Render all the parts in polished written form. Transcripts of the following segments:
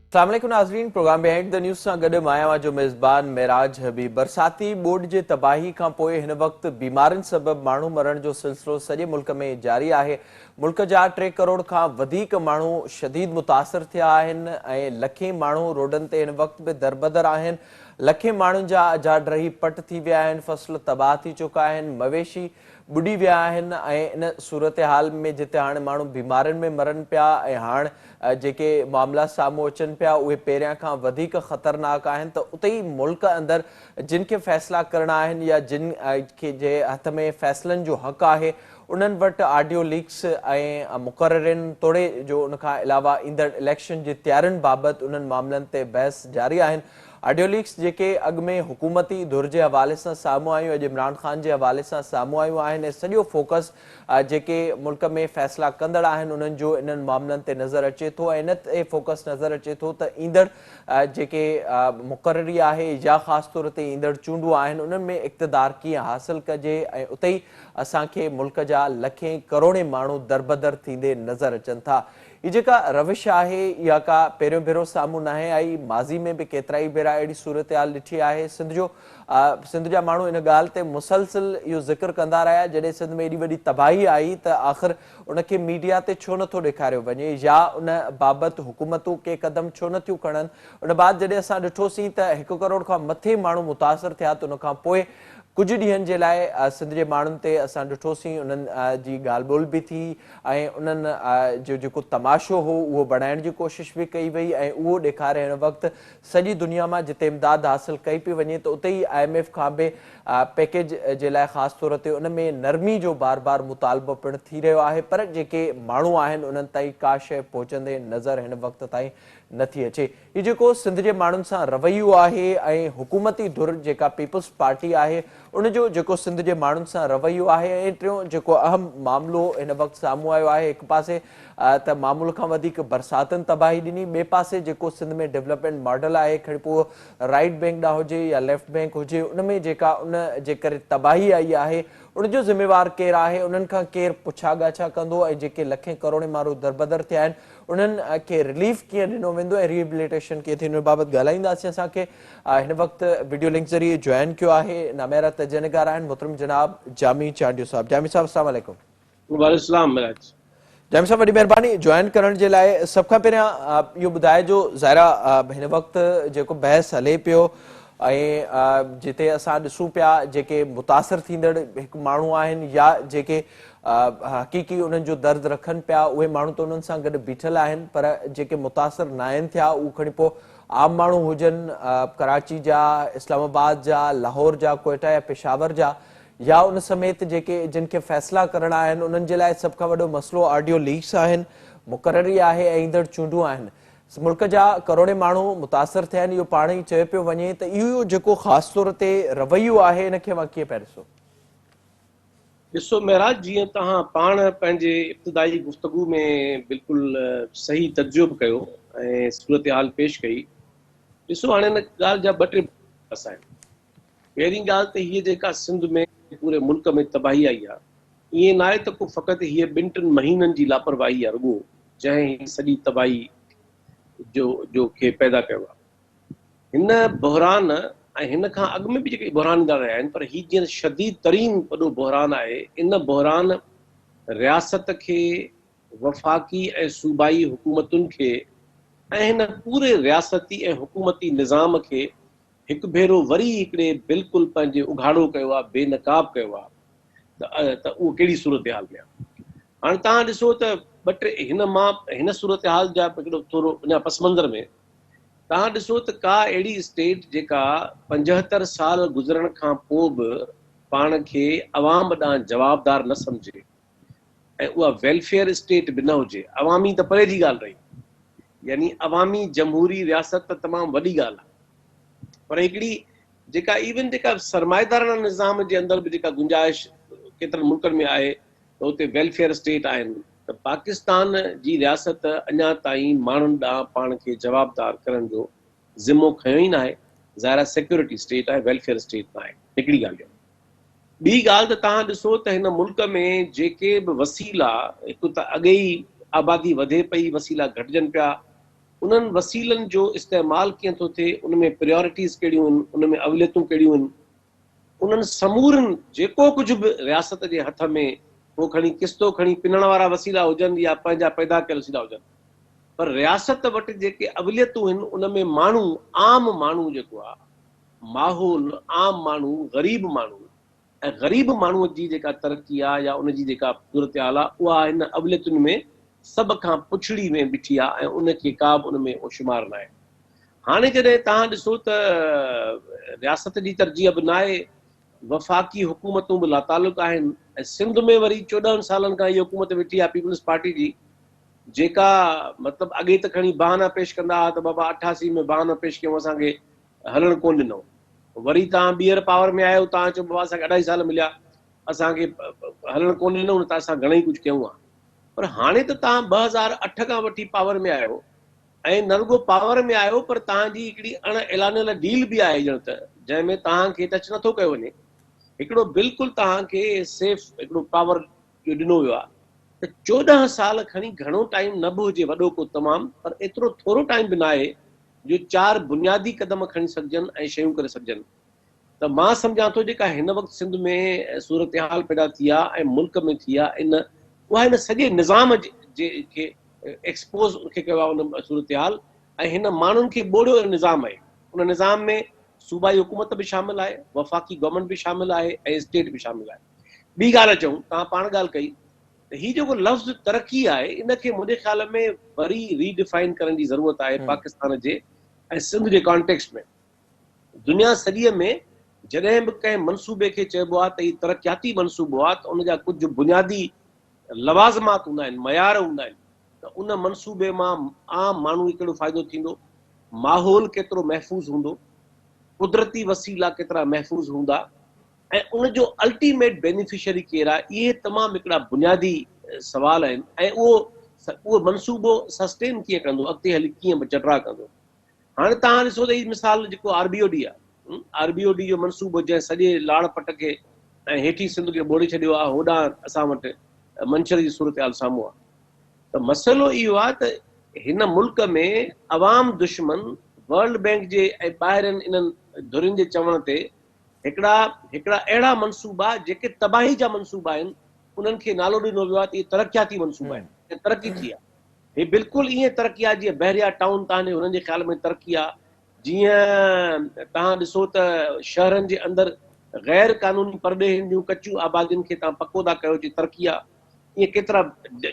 अस्सलामुअलैकुम नाज़रीन, programme behind the news सां गॾु मां जो मेज़बान मेराज हबीब। बरसाती ॿोॾि जे तबाही खां पोइ हिन वक़्तु बीमारियुनि सबबि माण्हू मरण जो सिलसिलो सॼे मुल्क में जारी आहे। मुल्क जा 3 करोड़ खां वधीक माण्हू शदीद मुतासिर थिया आहिनि ऐं लखें माण्हू रोडनि ते हिन वक़्तु बि दरबदर आहिनि। लखें माण्हुनि जा अजाड रही पट थी विया आहिनि, फसल तबाह थी चुका आहिनि, मवेशी बुॾी विया आहिनि ऐं इन सूरत हाल में जिते हाणे माण्हू बीमारियुनि में मरनि पिया ऐं हाणे जेके मामला साम्हूं अचनि पिया उहे पहिरियां खां वधीक ख़तरनाक आहिनि, त उते ई मुल्क अंदरि जिन खे फ़ैसिला करणा आहिनि या जिन खे जे हथ में फ़ैसिलनि जो हक़ आहे उन्हनि वटि ऑडियो लीक्स ऐं मुक़ररिन तोड़े जो उन खां अलावा ईंदड़ इलेक्शन जी तयारियुनि बाबति उन्हनि मामलनि ते बहस जारी आहिनि। ऑडियो लीक्स जेके अॻु में हुकूमती धुर जे हवाले सां साम्हूं आयूं, अॼु इमरान ख़ान जे हवाले सां साम्हूं आयूं आहिनि ऐं सॼो फोकस जेके मुल्क में फ़ैसिला कंदड़ आहिनि उन्हनि जो इन्हनि मामलनि ते नज़र अचे थो ऐं इन ते फोकस नज़र अचे थो त ईंदड़ जेके मुक़ररी आहे या ख़ासि तौर ते ईंदड़ चूंडूं आहिनि उन्हनि में इक़्तिदार कीअं हासिल कजे ऐं उते ई असांखे मुल्क जा लखें करोड़े माण्हू दरबदर थींदे नज़र अचनि था। हीअ जेका रविश आहे इहा का पहिरियों भेरो साम्हूं न आई, माज़ी में बि केतिरा ई भेरा अहिड़ी सूरत हाल ॾिठी आहे। सिंध जा माण्हू इन ॻाल्हि ते मुसलसिल इहो ज़िक्र कंदा रहिया जॾहिं सिंध में एॾी वॾी तबाही आई त आख़िर उनखे मीडिया ते छो नथो ॾेखारियो वञे या उन बाबति हुकूमतूं के क़दम छो नथियूं खणनि। उन बाद जॾहिं असां ॾिठोसीं त 1 करोड़ खां मथे माण्हू मुतासिर थिया त उन खां पोइ कुछ ॾींहंनि जे लाइ सिंध जे माण्हुनि ते असां ॾिठोसीं उन्हनि जी ॻाल्हि ॿोल बि थी ऐं उन्हनि जो जेको तमाशो हो उहो बणाइण जी कोशिशि बि कई वई ऐं उहो ॾेखारे हिन वक़्तु सॼी दुनिया मां जिते इमदाद हासिल कई पई वञे त उते ई IMF खां बि पैकेज जे लाइ ख़ासि तौर ते उन में नरमी जो बार बार मुतालबो पिणु थी रहियो आहे, पर जेके माण्हू आहिनि उन्हनि ताईं का शइ पहुचंदे नज़र हिन वक़्त ताईं नथी अचे। हीउ जेको सिंध जे माण्हुनि सां रवैयो आहे ऐं हुकूमती धुर जेका पीपल्स पार्टी आहे उनजो जेको सिंध जे माण्हुनि सां रवैयो आहे ऐं टियों जेको अहम मामिलो हिन वक़्तु साम्हूं आयो आहे, हिकु पासे त मामूल खां वधीक बरसातुनि तबाही ॾिनी, ॿिए पासे जेको सिंध में डेवलपमेंट मॉडल आहे खणी पोइ राइट बैंक ॾांहुं हुजे या लेफ्ट बैंक हुजे उन में जेका उन जे करे तबाही आई आहे उनजो ज़िम्मेवार केरु आहे, उन्हनि खां केरु पुछा ॻाछा कंदो ऐं जेके लखें करोड़े माण्हू दरबदर थिया आहिनि उन्हनि खे रिलीफ कीअं ॾिनो वेंदो ऐं रिहेबिलिटेशन कीअं थींदो, हिन बाबति ॻाल्हाईंदासीं। असांखे हिन वक़्तु वीडियो लिंक ज़रिए जॉइन कयो आहे नामेरा तजनिगार आहिनि मोहतरम जनाब जामी चांडियो साहब। जामी साहब अस्सलाम वालेकुम। वालेकुम मिराज। जामी साहब वॾी महिरबानी जॉइन करण जे लाइ। सभ खां पहिरियां इहो ॿुधाइजो ज़ाहिरा हिन वक़्तु जेको बहस हले पियो ऐं जिते असां ॾिसूं पिया जेके मुतासिर थींदड़ हिकु माण्हू आहिनि या जेके हक़ीक़ी उन्हनि जो दर्द रखनि पिया उहे माण्हू त उन्हनि सां गॾु बीठल आहिनि, पर जेके मुतासिर न आहिनि थिया उहे खणी पोइ आम माण्हू हुजनि कराची जा, इस्लामाबाद जा, लाहौर जा, कोयटा या पेशावर जा या उन समेत जेके जिन खे फ़ैसिला करणा आहिनि उन्हनि जे लाइ सभ खां वॾो मसइलो ऑडियो लीक्स आहिनि, मुक़ररी आहे ऐं ईंदड़ चूंडूं आहिनि। मुल्क जा करोड़े माण्हू मुतासिर थिया आहिनि, इहो पाण ई चयो पियो वञे त इहो जेको ख़ासि तौर ते रवैयो आहे इन खे मां कीअं पिया ॾिसो? ॾिसो मेराज, जीअं तव्हां पाण पंहिंजे इब्तिदाई गुफ़्तगू में बिल्कुलु सही तजुर्बो कयो ऐं सूरत हाल पेश कई। ॾिसो हाणे हिन ॻाल्हि जा 2-3 बस आहिनि। पहिरीं ॻाल्हि त हीअ जेका सिंध में पूरे मुल्क में तबाही आई आहे ईअं न आहे त को फ़क़ति हीअ 2-3 महीननि जी लापरवाही आहे रुॻो जंहिं सॼी तबाही जो खे पैदा कयो आहे। हिन बहरान ऐं हिन खां अॻु में बि जेके बहरान ईंदा रहिया आहिनि, पर हीउ जीअं शदीद तरीन वॾो बहरान आहे, इन बहरान रियासत खे, वफ़ाक़ी ऐं सूबाई हुकूमतुनि खे ऐं हिन पूरे रियासती ऐं हुकूमती निज़ाम खे हिकु भेरो वरी हिकिड़े बिल्कुलु पंहिंजे उघाड़ो कयो आहे, बेनकाब कयो आहे त उहो कहिड़ी सूरत हाल में आहे। हाणे तव्हां ॾिसो त 2-3 हिन सूरत हाल जा हिकिड़ो थोरो अञा पस मंज़र में तव्हां ॾिसो त का अहिड़ी स्टेट जेका 75 साल गुज़रण खां पोइ बि पाण खे अवाम ॾांहुं जवाबदार न सम्झे ऐं उहा वेलफेयर स्टेट बि न हुजे, अवामी त परे जी ॻाल्हि रही, यानी अवामी जमहूरी रियासत त तमामु वॾी ॻाल्हि आहे, पर हिकिड़ी जेका इवन जेका सरमाएदाराना निज़ाम जे अंदरि बि जेका गुंजाइश केतिरनि मुल्कनि में आहे त हुते वेलफेयर स्टेट आहिनि, त पाकिस्तान जी रियासत अञा ताईं माण्हुनि ॾांहुं पाण खे जवाबदार करण जो ज़िमो खयो ई न आहे। ज़ाहिर सिक्योरिटी स्टेट आहे, वेलफेयर स्टेट न आहे। हिकिड़ी ॻाल्हि आहे। ॿी ॻाल्हि त तव्हां ॾिसो त हिन मुल्क में जेके बि वसीला, हिकु त अॻे ई आबादी वधे पई, वसीला घटिजनि पिया, उन्हनि वसीलनि जो इस्तेमालु कीअं थो थिए, उनमें प्रायोरिटीज़ कहिड़ियूं आहिनि, उनमें अवलियतूं कहिड़ियूं आहिनि, उन्हनि समूरनि जेको कुझु बि रियासत जे हथ में उहो खणी किस्तो खणी पिनण वारा वसीला हुजनि या पंहिंजा पैदा कयल वसीला हुजनि, पर रियासत वटि जेके अवलियतूं आहिनि उनमें माण्हू, आम माण्हू जेको आहे, माहौल, आम माण्हू, ग़रीब माण्हू, ऐं ग़रीब माण्हूअ जी जेका तरक़ी आहे या उनजी जेका सूरत हाल आहे उहा हिन अवलियतुनि में सभ खां पुछड़ी में बीठी आहे ऐं उनखे का बि उनमें शुमार न आहे। हाणे जॾहिं तव्हां ॾिसो त रियासत जी तरजीह बि न आहे, वफ़ाक़ी हुकूमतूं बि लातालुक आहिनि, ऐं सिंध में वरी 14 सालनि खां इहा हुकूमत वेठी आहे पीपल्स पार्टी जी, जेका मतिलबु अॻे त खणी बहाना पेश कंदा हुआ त बाबा 88 में बहाना पेश कयूं, असांखे हलणु कोन ॾिनो। वरी तव्हां ॿीहर पावर में आयो, तव्हां चओ बाबा असांखे 2.5 साल मिलिया, असांखे हलणु कोन ॾिनो, त असां घणेई कुझु कयूं आहे। पर हाणे त तव्हां 2008 खां वठी पावर में आहियो, ऐं न रुगो पावर में आहियो पर तव्हांजी हिकिड़ी अण ऐलानियल डील बि आहे ॼण त, जंहिंमें तव्हांखे टच नथो कयो वञे। हिकिड़ो बिल्कुलु तव्हांखे सेफ हिकिड़ो पावर जो ॾिनो वियो आहे, त 14 साल खणी घणो टाइम न बि हुजे वॾो को तमामु, पर एतिरो थोरो टाइम बि न आहे जो 4 बुनियादी क़दम खणी सघजनि ऐं शयूं करे सघजनि। त मां सम्झां थो जेका हिन वक़्तु सिंध में सूरत हाल पैदा थी आहे ऐं मुल्क में थी आहे, उहा हिन सॼे निज़ाम खे एक्सपोज़ खे कयो आहे उन सूरत हाल, ऐं हिन माण्हुनि खे ॿोड़ियो निज़ाम आहे। उन निज़ाम में सूबाई हुकूमत बि शामिल आहे, वफ़ाक़ी गवर्नमेंट बि शामिल आहे ऐं स्टेट बि शामिल आहे। ॿी ॻाल्हि अचूं, तव्हां पाण ॻाल्हि कई त हीउ जेको लफ़्ज़ तरक़ी आहे, इनखे मुंहिंजे ख़्याल में वरी रीडिफाइन करण जी ज़रूरत आहे पाकिस्तान जे ऐं सिंध जे कॉन्टेक्स्ट में। दुनिया सॼीअ में जॾहिं बि कंहिं मनसूबे खे चइबो आहे त हीउ तरक़ियाती मनसूबो आहे, त उनजा कुझु बुनियादी लवाज़मात हूंदा आहिनि, मयार हूंदा आहिनि, त उन मनसूबे मां आम माण्हू खे कहिड़ो फ़ाइदो थींदो, माहौल केतिरो महफ़ूज़ हूंदो, कुदरती वसीला केतिरा महफ़ूज़ हूंदा, ऐं उनजो अल्टीमेट बेनिफिशियरी केरु आहे। इहे तमामु हिकिड़ा बुनियादी सवाल आहिनि, ऐं उहो मनसूबो सस्टेन कीअं कंदो, अॻिते हली कीअं चटरा कंदो। हाणे तव्हां ॾिसो त हीउ मिसाल जेको RBOD आहे, RBOD जो मनसूबो जंहिं सॼे लाड़ पट खे ऐं हेठी सिंध खे ॿोड़े छॾियो आहे, होॾां असां वटि मंशर जी सूरत हाल साम्हूं आहे। त मसइलो इहो आहे त हिन मुल्क में अवाम दुश्मन वर्ल्ड बैंक जे ऐं ॿाहिरिनि इन्हनि धुरियुनि जे चवण ते हिकिड़ा अहिड़ा मनसूबा जेके तबाही जा मनसूबा आहिनि, उन्हनि खे नालो ॾिनो वियो आहे त इहे तरक़ियाती मनसूबा आहिनि ऐं तरक़ी थी आहे। हे बिल्कुलु ईअं तरक़ी आहे जीअं बहरिया टाउन तव्हांजे हुननि जे ख़्याल में तरक़ी आहे, जीअं तव्हां ॾिसो त शहरनि जे अंदरि ग़ैर क़ानूनी परॾे जूं कचियूं आबादियुनि खे तव्हां पको था कयो जी तरक़ी आहे। ईअं केतिरा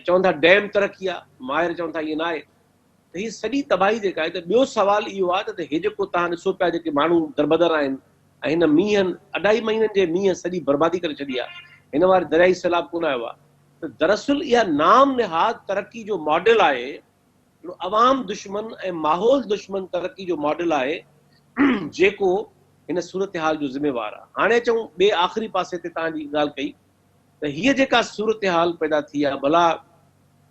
चवनि था डैम तरक़ी आहे, माहिर चवनि था ईअं न आहे। त हीअ सॼी तबाही जेका आहे, त ॿियो सुवाल इहो आहे त हे जेको तव्हां ॾिसो पिया जेके माण्हू दरबदर आहिनि, ऐं हिन मींहनि 2.5 महीननि जे मींहं सॼी बर्बादी करे छॾी आहे, हिन वार दरियाई सैलाब कोन आयो आहे। त दरअसल इहा नाम निहाद तरक़ी जो मॉडल आहे, अवाम दुश्मन ऐं माहौल दुश्मन तरक़ी जो मॉडल आहे, जेको हिन सूरत हाल जो ज़िम्मेवार आहे। हाणे अचूं ॿिए आख़िरी पासे ते, तव्हांजी ॻाल्हि कई त हीअ जेका सूरत हाल पैदा थी आहे, भला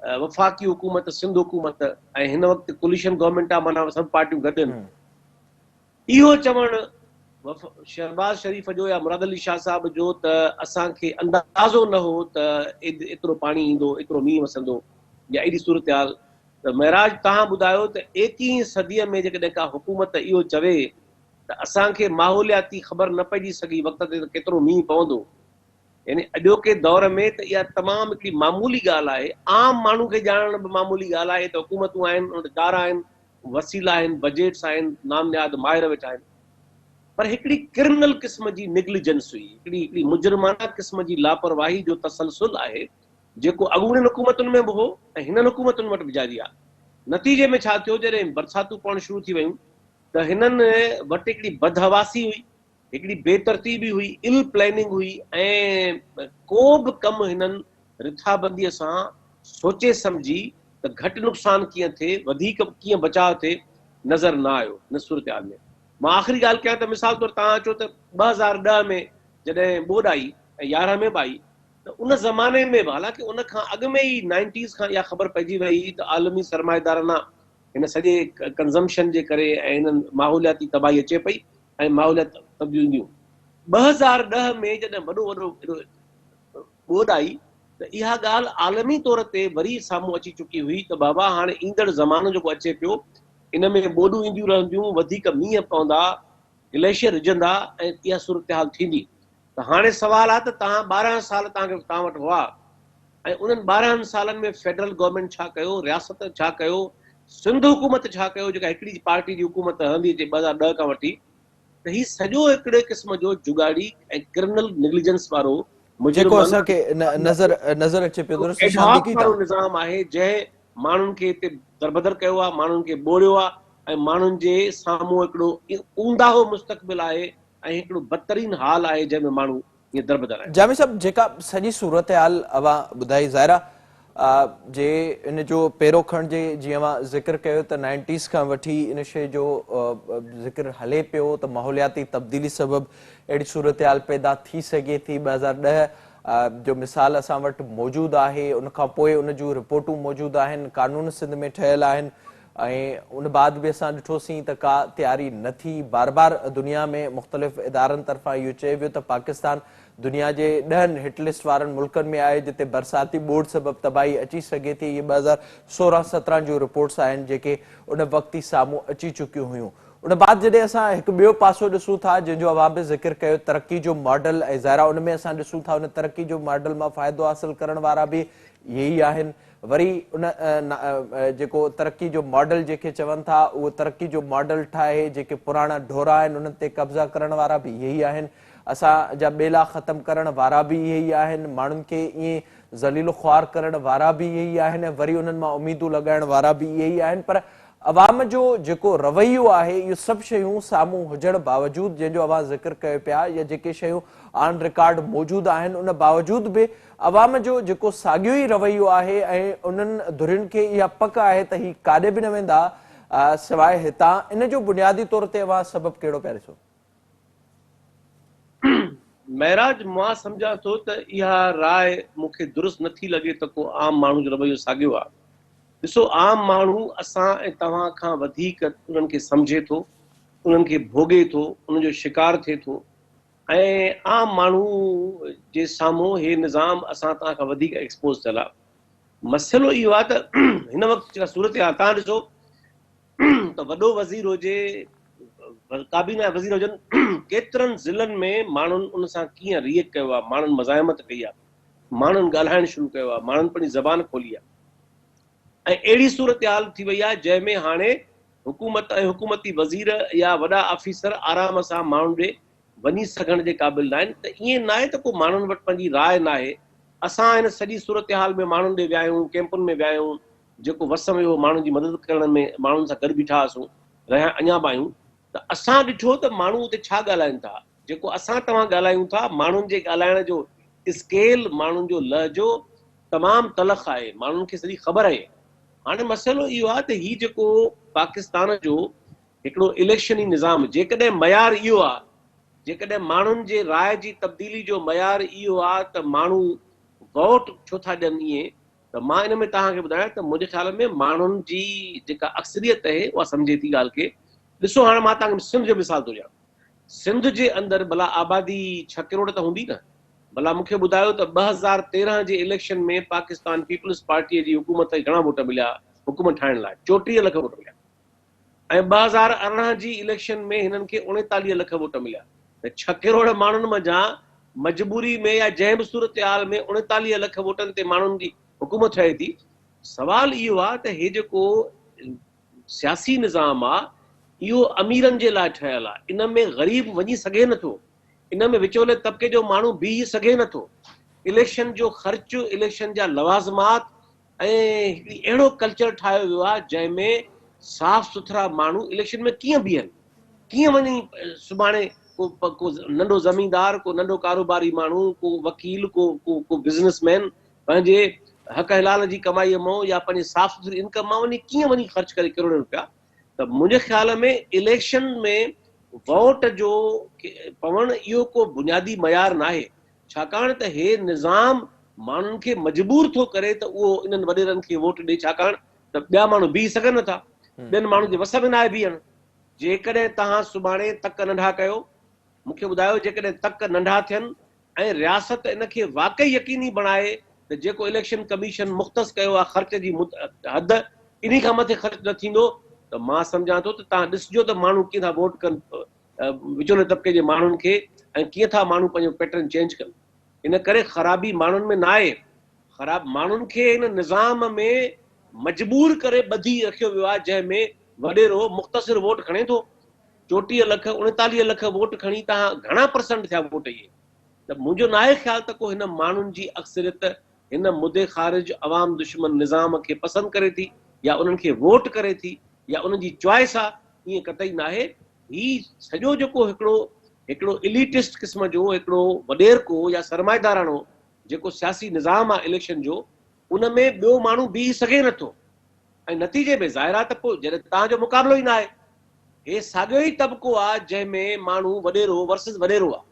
वफ़ाक़ी हुकूमत, सिंध हुकूमत ऐं हिन वक़्तु कोलिशन गवर्नमेंट आहे, माना सभु पार्टियूं गॾु आहिनि, इहो चवणु शहबाज़ शरीफ़ जो या मुराद अली शाह साहब जो त असांखे अंदाज़ो न हो त एतिरो पाणी ईंदो, एतिरो मींहुं वसंदो या एॾी सूरत हाल। त महराज तव्हां ॿुधायो त 21वीं सदीअ में जेकॾहिं का हुकूमत इहो चवे त असांखे माहौलियाती ख़बर न पइजी सघी वक़्त ते त केतिरो मींहुं पवंदो, यानी अॼोके दौर में त इहा तमामु हिकिड़ी मामूली ॻाल्हि आहे, आम माण्हू खे ॼाणण बि मामूली ॻाल्हि आहे। त हुकूमतूं आहिनि, उन इदारा आहिनि, वसीला आहिनि, बजेट्स आहिनि, नाम निहाद माहिर वेठा आहिनि, पर हिकिड़ी क्रिमिनल क़िस्म जी नेग्लिजेंस हुई, हिकिड़ी मुजरमाना क़िस्म जी लापरवाही जो तसलसुल आहे, जेको अॻूणियुनि हुकूमतुनि में बि हो ऐं हिननि हुकूमतुनि वटि बि जारी आहे। नतीजे में छा थियो, जॾहिं बरसातूं पवणु शुरू थी वियूं त हिननि वटि हिकिड़ी बदहवासी हुई, हिकिड़ी बेतरतीबी हुई, इल प्लैनिंग हुई, ऐं को बि कमु हिननि रिथाबंदीअ सां सोचे सम्झी त घटि नुक़सान कीअं थिए, वधीक कीअं बचाव थिए, नज़र न आयो हिन सूरत हाल में। मां आख़िरी ॻाल्हि कयां त मिसाल तौरु तव्हां अचो त 2010 में जॾहिं ॿोॾि आई ऐं 11 में बि आई, त उन ज़माने में बि, हालांकि उन खां अॻु में ई 90s खां इहा ख़बर पइजी वई त आलमी सरमाएदाराना हिन सॼे कंज़म्पशन जे करे ऐं हिननि माहौलियाती तबाही अचे पई ऐं माहौलियात तब्दीलियूं। 2010 में जॾहिं वॾो ॿोॾि आई त इहा ॻाल्हि आलमी तौर ते वरी साम्हूं अची चुकी हुई त बाबा हाणे ईंदड़ ज़मानो जेको अचे पियो, इन में ॿोॾूं ईंदियूं रहंदियूं, वधीक मींहं पवंदा, ग्लेशियर रिझंदा ऐं इहा सूरत हाल थींदी। त हाणे सुवाल आहे त तव्हां 12 साल तव्हां वटि हुआ ऐं उन्हनि 12 सालनि में फेडरल गवर्नमेंट छा कयो, रियासत छा कयो, सिंध हुकूमत छा कयो, जेका हिकिड़ी पार्टी जी हुकूमत हलंदी अचे 2010 खां वठी, त ही सॼो हिकिड़े क़िस्म जो जुगाड़ी ऐं क्रिमिनल नेग्लिजेंस वारो जेको मुजरिमाना असांखे नज़र अचे पियो दुरुस्त एडहॉक शांतिकी वारो तव्हां निज़ाम आहे जंहिं माण्हुनि खे हिते दरबदर कयो आहे, माण्हुनि खे ॿोड़ियो आहे ऐं माण्हुनि जे साम्हूं हिकिड़ो ऊंदाहो मुस्तक़बिल आहे ऐं हिकिड़ो बदतरीन हाल आहे जंहिंमें माण्हू ईअं दरबदर आहिनि। जामी साहब जेका सॼी सूरत हाल अवां ॿुधाई ज़ाहिरा जे इन जो पहिरों खंड जे जीअं मां ज़िक्र कयो त 90s खां वठी इन शइ जो ज़िक्र हले पियो त माहौलियाती तब्दीली सबबु अहिड़ी सूरत हाल पैदा थी सघे थी। 2010 जो मिसाल असां वटि मौजूदु आहे, उन खां पोइ उन जूं रिपोर्टूं मौजूदु आहिनि, कानून सिंध में ठहियल आहिनि ऐं उन बाद बि असां ॾिठोसीं त का तयारी न थी। बार बार दुनिया में मुख़्तलिफ़ इदारनि तरफ़ां इहो चयो वियो त पाकिस्तान दुनिया जे 10 हिट लिस्ट वारनि मुल्कनि में आहे जिते बरसाती ॿोड़ सबबु तबाही अची सघे थी। इहे 2016-17 जूं रिपोर्ट्स आहिनि जेके उन वक़्त ई साम्हूं अची चुकियूं हुयूं। उन बाद जॾहिं असां हिकु ॿियो पासो ॾिसूं था जंहिंजो अवां बि ज़िक्र कयो, तरक़ी जो मॉडल, ऐं ज़ाहिरा उन में असां ॾिसूं था उन तरक़ी जो मॉडल मां फ़ाइदो हासिल करण वारा बि इहे ई आहिनि। वरी उन जेको तरक़ी जो मॉडल जेके चवनि था उहो तरक़ी जो मॉडल ठाहे जेके पुराणा ढोरा आहिनि उन्हनि ते कब्ज़ा करण वारा बि इहे ई आहिनि। असांजा ॿेला ख़तमु करण वारा बि इहे ई आहिनि, माण्हुनि खे ईअं ज़लील ख्वार करण वारा बि इहे ई आहिनि, वरी उन्हनि मां उमीदूं लॻाइण वारा बि इहे ई आहिनि। पर अवाम जो जेको रवैयो आहे इहो सभु शयूं साम्हूं हुजण बावजूदि, जंहिंजो अवां ज़िक्र कयो पिया, या जेके शयूं ऑन रिकॉर्ड मौजूदु आहिनि, उन बावजूदि बि अवाम जो जेको साॻियो ई रवैयो आहे ऐं उन्हनि धुरियुनि खे इहा पक आहे त ही काॾे बि न वेंदा सवाइ हितां। इन जो बुनियादी तौर ते अवां सबबु कहिड़ो पिया ॾिसो? महराज, मां सम्झां थो त इहा राय मूंखे दुरुस्त नथी लॻे त को आम माण्हू जो रवैयो साॻियो आहे। ॾिसो, आम माण्हू असां ऐं तव्हां खां वधीक उन्हनि खे सम्झे थो, उन्हनि खे भोॻे थो, उन्हनि जो शिकार थिए थो ऐं आम माण्हू जे साम्हूं हे निज़ाम असां तव्हां खां वधीक एक्सपोज़ थियल आहे। मसइलो इहो आहे त हिन वक़्तु जेका सूरत हाल तव्हां ॾिसो त वॾो वज़ीर हुजे, काबीना वज़ीर हुजनि, केतिरनि ज़िलनि में माण्हुनि उन सां कीअं रिएक्ट कयो आहे, माण्हुनि मज़ाहिमत कई आहे, माण्हुनि ॻाल्हाइणु शुरू कयो आहे, माण्हुनि पंहिंजी ज़बान खोली आहे ऐं अहिड़ी सूरत हाल थी वई आहे जंहिंमें हाणे हुकूमत ऐं हुकूमती वज़ीर या वॾा ऑफिसर आराम सां माण्हुनि ॾे वञी सघण जे क़ाबिल न आहिनि। त ईअं न आहे त को माण्हुनि वटि पंहिंजी राय न आहे। असां हिन सॼी सूरत हाल में माण्हुनि ॾे विया आहियूं, कैंपुनि में विया आहियूं, जेको वस में हो माण्हुनि जी मदद करण में माण्हुनि सां गॾु बीठा हुआसीं, रहिया अञा बि आहियूं। त असां ॾिठो त माण्हू उते छा ॻाल्हाइनि था, जेको असां तव्हां ॻाल्हायूं था, माण्हुनि जे ॻाल्हाइण जो स्केल, माण्हुनि जो लहजो तमामु तलख़ आहे, माण्हुनि खे सॼी ख़बर आहे। हाणे मसइलो इहो आहे त हीउ जेको पाकिस्तान जो हिकिड़ो इलेक्शनी निज़ाम, जेकॾहिं मयार इहो आहे, जेकॾहिं माण्हुनि जे राय जी तब्दीली जो मयार इहो आहे त माण्हू वोट छो था ॾियनि ईअं, त मां इन में तव्हांखे ॿुधायां त मुंहिंजे ख़्याल में माण्हुनि जी जेका अक्सरियत आहे उहा सम्झे थी ॻाल्हि खे। ॾिसो, हाणे मां तव्हांखे सिंध जो मिसाल थो ॾियां। सिंध जे अंदरि भला आबादी 6 करोड़ त हूंदी न, भला मूंखे ॿुधायो त 2013 जे इलेक्शन में पाकिस्तान पीपल्स पार्टीअ जी हुकूमत खे घणा वोट मिलिया हुकूमत ठाहिण लाइ? 34 लख वोट मिलिया। ऐं 2018 जी इलेक्शन में हिननि खे 39 लख वोट मिलिया। त 6 करोड़ माण्हुनि मंझां मजबूरी में या जंहिं बि सूरत हाल में 39 लख वोटनि ते माण्हुनि जी हुकूमत ठहे थी। सवाल इहो आहे त हे जेको सियासी निज़ाम आहे इहो अमीरनि जे लाइ ठहियल आहे, इन में ग़रीब वञी सघे नथो, इन में विचोले तबिके जो माण्हू बीह सघे नथो। इलेक्शन जो ख़र्च, इलेक्शन जा लवाज़मात ऐं हिकिड़ी अहिड़ो कल्चर ठाहियो वियो आहे जंहिंमें साफ़ सुथरा माण्हू इलेक्शन में कीअं बीहनि, कीअं वञी सुभाणे को नंढो ज़मींदार, को नंढो कारोबारी माण्हू, को वकील, को बिज़नेसमैन पंहिंजे हक़ हलाल जी कमाईअ मां या पंहिंजे साफ़ सुथरी इनकम मां वञी कीअं वञी ख़र्च करे करोड़ रुपया। त मुंहिंजे ख़्याल में इलेक्शन में वोट जो पवणु इहो को बुनियादी मयार न आहे, छाकाणि त हे निज़ाम माण्हुनि खे मजबूर थो करे त उहो इन्हनि वॾेरनि खे वोट ॾे, छाकाणि त ॿिया माण्हू बीह सघनि नथा, ॿियनि माण्हुनि जे वस में न आहे बीहण। जेकॾहिं तव्हां सुभाणे तक नंढा कयो, मूंखे ॿुधायो, जेकॾहिं तक नंढा थियनि ऐं रियासत इन खे वाक़ई यकीनी बणाए त जेको इलेक्शन कमीशन मुख़्तस कयो आहे ख़र्च जी हद, इन खां मथे ख़र्च न थींदो, त मां सम्झां थो त तव्हां ॾिसजो त माण्हू कीअं था वोट कनि, विचोले तबिके जे माण्हुनि खे, ऐं कीअं था माण्हू पंहिंजो पैटर्न चेंज कनि। इन करे ख़राबी माण्हुनि में न आहे, ख़राब माण्हुनि खे इन निज़ाम में मजबूर करे ॿधी रखियो वियो आहे, जंहिंमें वॾेरो मुख़्तसिर वोट खणे थो। 34 लख 39 लख वोट खणी तव्हां घणा परसेंट थिया वोट इहे? त मुंहिंजो न आहे ख़्याल त को हिन माण्हुनि जी अक्सरियत हिन मुदे ख़ारिज अवाम दुश्मन निज़ाम खे पसंदि करे थी, या उन्हनि खे वोट करे थी, या उन्हनि जी चॉइस आहे। ईअं कतई न आहे। ही सॼो जेको हिकिड़ो इलीटिस्ट क़िस्म जो हिकिड़ो वॾेरको या सरमाएदाराणो जेको सियासी निज़ाम आहे इलेक्शन जो, उन में ॿियो माण्हू बीह सघे नथो। ऐं नतीजे में ज़ाहिर आहे त पोइ जॾहिं तव्हांजो मुक़ाबिलो ई न आहे, हे साॻियो ई तबिको आहे जंहिंमें माण्हू वॾेरो वर्सिस वॾेरो आहे।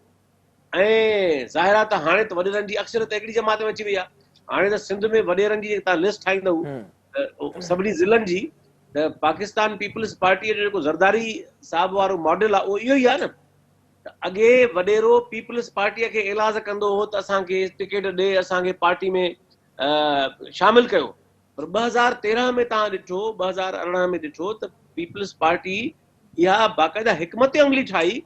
ऐं ज़ाहिर आहे त हाणे त वॾेरनि जी अक्सरियत हिकिड़ी जमात में अची वई आहे। हाणे त सिंध में वॾेरनि जी तव्हां लिस्ट ठाहींदव सभिनी ज़िलनि जी, त पाकिस्तान पीपल्स पार्टीअ जो जेको ज़रदारी साहब वारो मॉडल आहे उहो इहो ई आहे न। त अॻे वॾेरो पीपल्स पार्टीअ खे इलाज कंदो हो त असांखे टिकट ॾे, असांखे पार्टी में शामिल कयो। पर 2013 में तव्हां ॾिठो, 2018 में ॾिठो त पीपल्स पार्टी इहा बाक़ाइदा हिकमत अमली ठाही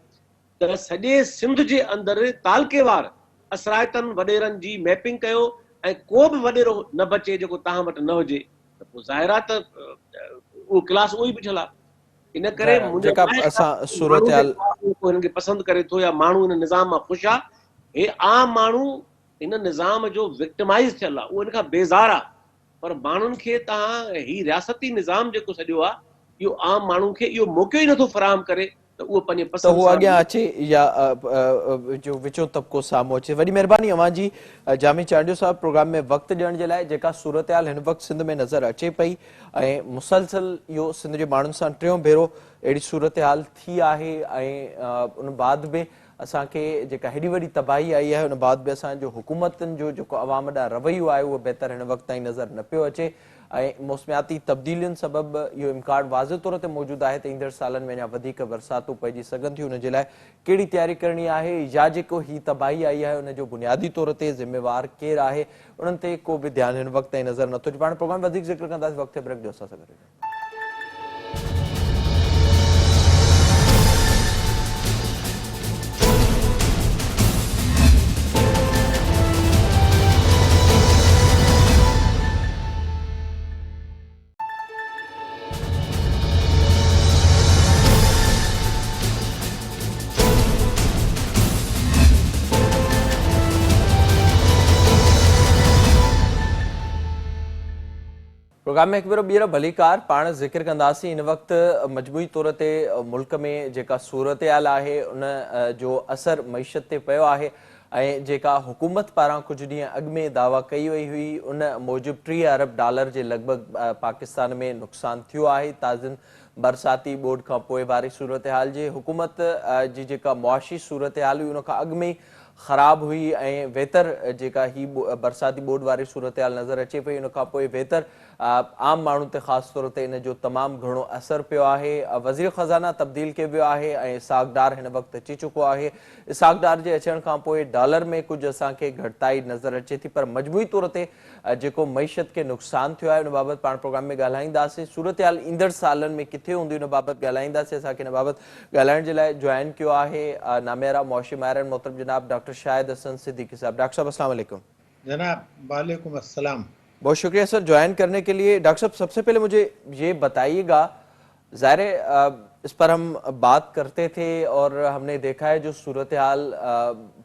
त सॼे सिंध जे अंदरि तालकेवार असराइतनि वॾेरनि जी मैपिंग कयो, ऐं को बि वॾेरो न बचे जेको तव्हां वटि न हुजे। त पोइ ज़ाहिर आहे त उहो क्लास उहो ई बीठल आहे। इन करे मुंहिंजो जेका असां सूरत माण्हू जे हाल हिननि खे पसंदि करे थो, या माण्हू हिन निज़ाम मां ख़ुशि आहे। हे आम माण्हू हिन निज़ाम जो विक्टिमाइज़ थियल आहे, उहो हिन खां बेज़ार आहे। पर माण्हुनि खे तव्हां ही रियासती निज़ाम जेको सॼो आहे, इहो आम माण्हू खे इहो मौक़ो ई नथो फराहम करे त उहो पंहिंजे त पसंदि उहो सां अॻियां अचे या जो विचो तबिको साम्हूं अचे। वॾी महिरबानी अव्हां जी जामी चांडियो साहब प्रोग्राम में वक़्तु ॾियण जे लाइ। जेका सूरत हाल हिन वक़्तु सिंध में नज़र अचे पई, ऐं मुसलसल इहो सिंध जे माण्हुनि सां टियों भेरो अहिड़ी सूरत हाल थी आहे, ऐं उन बाद बि असांखे जेका हेॾी वॾी तबाही आई आहे, उन बाद बि असांजो हुकूमतुनि जो जेको अवाम ॾांहुं रवैयो आहे उहो बहितर हिन वक़्तु ताईं नज़र न पियो अचे। ऐं मौसमियाती तब्दीलियुनि सबबि इहो इम्कान वाज़े तौर ते मौजूदु आहे त ईंदड़ सालनि में अञा वधीक बरसातूं पइजी सघनि थियूं। उन जे लाइ कहिड़ी तयारी करणी आहे, या जेको ही तबाही आई आहे उन जो बुनियादी तौर ते ज़िम्मेवार केरु आहे, उन्हनि ते को बि ध्यानु हिन वक़्तु ताईं नज़र नथो अचे। पाण प्रोग्राम वधीक ज़िक्र कंदासीं, वक़्तु ब्रेक ॾियो असां सां गॾु। प्रोग्राम में हिकु भेरो ॿीहर भलीकार पाण ज़िक्र कंदासीं। इन वक़्तु मजमूई तौर ते मुल्क में जेका सूरत हाल आहे उन जो असर मईशत ते पियो आहे, ऐं जेका हुकूमत पारां कुझु ॾींहं अॻु में दावा कई वई हुई उन मूजिबि $30 अरब जे लॻभॻि पाकिस्तान में नुक़सानु थियो आहे ताज़नि बरसाती ॿोॾि खां पोइ वारी सूरत हाल जे। हुकूमत जी जेका मुआशी सूरत हाल हुई उन खां अॻु में ई ख़राब हुई, ऐं बहितर जेका ही बरसाती ॿोॾि वारी सूरत हाल नज़र अचे पई, उन खां पोइ बहितर आम माण्हुनि ते ख़ासि तौर ते इन जो तमामु घणो असरु पियो आहे। वज़ीर ख़ज़ाना तब्दील कयो वियो आहे, ऐं इसाक़-डार हिन वक़्तु अची चुको आहे। इसाक़-डार जे अचण खां पोइ डॉलर में कुझु असांखे घटिताई नज़र अचे थी, पर मजमूई तौर ते जेको मईशत खे नुक़सानु थियो आहे उन बाबति पाण प्रोग्राम में ॻाल्हाईंदासीं। सूरत हाल ईंदड़ सालनि में किथे हूंदी उन बाबति ॻाल्हाईंदासीं। असांखे हिन बाबति ॻाल्हाइण जे लाइ जॉइन कयो आहे नामेरा मुआशी माहिरनि मोहतरम जनाब डॉक्टर शाहिद हसन सिद्दीकी साहब। डॉक्टर साहब अस्सलाम वालेकुम। जनाब वालेकुम अस्सलाम। बहुत शुक्रिया सर ज्वाइन करने के लिए। डॉक्टर साहब सबसे पहले मुझे ये बताइएगा, ज़ाहिर इस पर हम बात करते थे और हमने देखा है जो सूरत हाल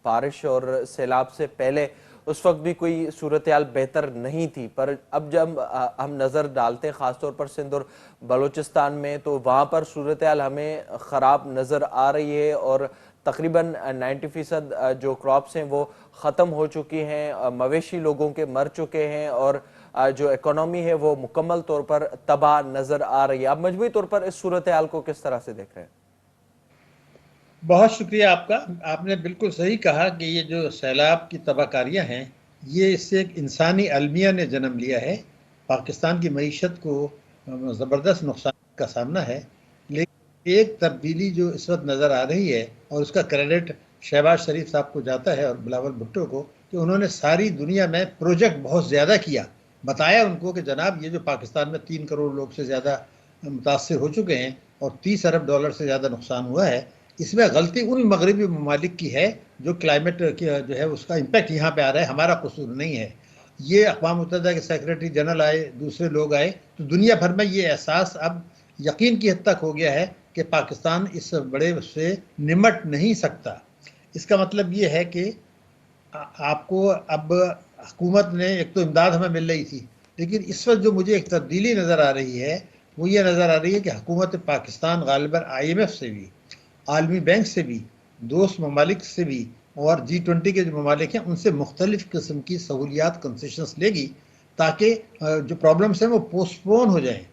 बारिश और सैलाब से पहले उस वक्त भी कोई सूरत हाल बेहतर नहीं थी, पर अब जब हम नज़र डालते हैं ख़ासतौर पर सिंध और बलूचिस्तान में, तो वहाँ पर सूरत हाल हमें ख़राब नज़र आ रही है और तकरीबन 90% जो क्रॉप्स हैं वो ख़त्म हो चुकी हैं, मवेशी लोगों के मर चुके हैं, और जो इकोनॉमी है वो मुकम्मल तौर पर तबाह नज़र आ रही है। आप मजबूरी तौर पर इस सूरत हाल को किस तरह से देख रहे हैं? बहुत शुक्रिया आपका। आपने बिल्कुल सही कहा कि ये जो सैलाब की तबाहकारियाँ हैं, ये इससे एक इंसानी अलमिया ने जन्म लिया है। पाकिस्तान की मईशत को ज़बरदस्त नुकसान का सामना है, लेकिन एक तब्दीली जो इस वक्त नज़र आ रही है, और उसका क्रेडिट शहबाज शरीफ साहब को जाता है और बिलावल भुट्टो को, कि उन्होंने सारी दुनिया में प्रोजेक्ट बहुत ज़्यादा किया, बताया उनको कि जनाब ये जो पाकिस्तान में 3 करोड़ लोग से ज़्यादा मुतासर हो चुके हैं और 30 अरब डॉलर से ज़्यादा नुकसान हुआ है। इसमें गलती उन मगरबी ममालिक की है जो क्लाइमेट की जो है उसका इम्पैक्ट यहाँ पे आ रहा है, हमारा कसूर नहीं है। ये अक़वाम मुत्तहिदा के सेक्रेटरी जनरल आए, दूसरे लोग आए, तो दुनिया भर में ये एहसास अब यकीन की हद तक हो गया है कि पाकिस्तान इस बड़े से निमट नहीं सकता। इसका मतलब ये है कि आपको अब हुकूमत ने, एक तो इमदाद हमें मिल रही थी, लेकिन इस वक्त जो मुझे एक तब्दीली नज़र आ रही है वो ये नज़र आ रही है कि हुकूमत पाकिस्तान गालिबन IMF से भी, आलमी बैंक से भी, दोस्त ममालिक से भी और G20 के जो ममालिक हैं उनसे मुख्तलिफ़ किस्म की सहूलियात कंसेशंस लेगी ताकि जो प्रॉब्लम्स हैं वो पोस्टपोन हो जाएँ।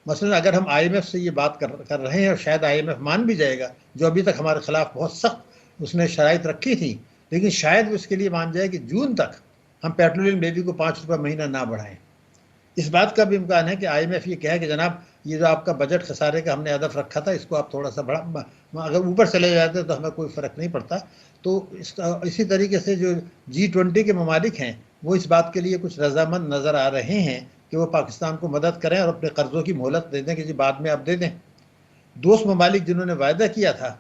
मसलन अगर हम IMF से ये बात कर रहे हैं और शायद IMF मान भी जाएगा, जो अभी तक हमारे खिलाफ बहुत सख्त उसने शराइत रखी थी, लेकिन शायद वो इसके लिए मान जाए कि जून तक हम पेट्रोलियम लेवी को 5 रुपये महीना ना बढ़ाएं। इस बात का भी इम्कान है कि IMF ये कहे कि जनाब ये जो आपका बजट खसारे का हमने हदफ रखा था इसको आप थोड़ा सा बढ़ा, अगर ऊपर चले जाते तो हमें कोई फ़र्क नहीं पड़ता। तो इसी तरीके से जो G20 के ममालिक हैं वो इस बात के लिए कुछ रजामंद नज़र आ रहे हैं कि वो पाकिस्तान को मदद करें और अपने कर्ज़ों की मोहलत दे दें कि जी बाद में आप दे दें। दोस्त ममालिक जिन्होंने वायदा किया था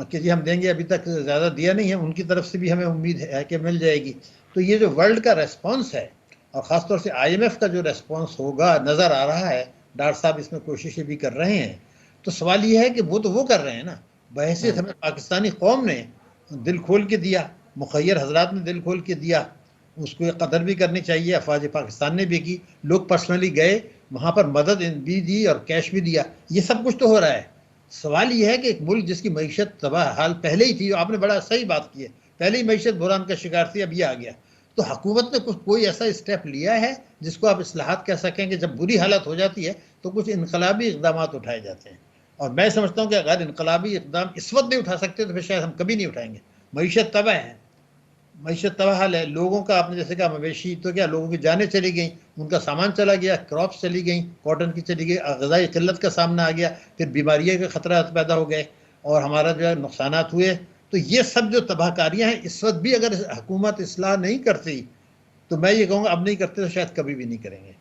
कि जी हम देंगे, अभी तक ज़्यादा दिया नहीं है, उनकी तरफ से भी हमें उम्मीद है कि मिल जाएगी। तो ये जो वर्ल्ड का रेस्पॉन्स है और ख़ासतौर से IMF का जो रेस्पॉन्स होगा नज़र आ रहा है, डॉक्टर साहब इसमें कोशिशें भी कर रहे हैं। तो सवाल ये है कि वो तो वो कर रहे हैं ना, बहैसियत हमें पाकिस्तानी कौम ने दिल खोल के दिया, मुखय्यर हजरात ने दिल खोल के दिया, उसको कदर भी करनी चाहिए। अफवाज पाकिस्तान ने भी की, लोग पर्सनली गए वहाँ पर, मदद भी दी और कैश भी दिया, ये सब कुछ तो हो रहा है। सवाल यह है कि एक मुल्क जिसकी मईशत तबाह हाल पहले ही थी, आपने बड़ा सही बात की है, पहले ही मईशत बुहरान का शिकार थी, अब ये आ गया, तो हुकूमत ने कोई ऐसा स्टेप लिया है जिसको आप इस्लाहात कह सकें कि जब बुरी हालत हो जाती है तो कुछ इनकलाबी इकदाम उठाए जाते हैं। और मैं समझता हूँ कि अगर इनकलाबी इकदाम इस वक्त नहीं उठा सकते तो फिर शायद हम कभी नहीं उठाएंगे। मईशत तबाह है, मईशत तबाह है, लोगों का आपने जैसे कहा मवेशी, तो क्या लोगों की जानें चली गई, उनका सामान चला गया, क्रॉप्स चली गई, कॉटन की चली गई, ग़िज़ाई किल्लत का सामना आ गया, फिर बीमारियों के ख़तरा पैदा हो गए और हमारा जो है नुकसानात हुए। तो ये सब जो तबाहकारियाँ हैं इस वक्त भी अगर हुकूमत इस्लाह नहीं करती तो मैं ये कहूँगा अब नहीं करते तो शायद कभी भी नहीं करेंगे।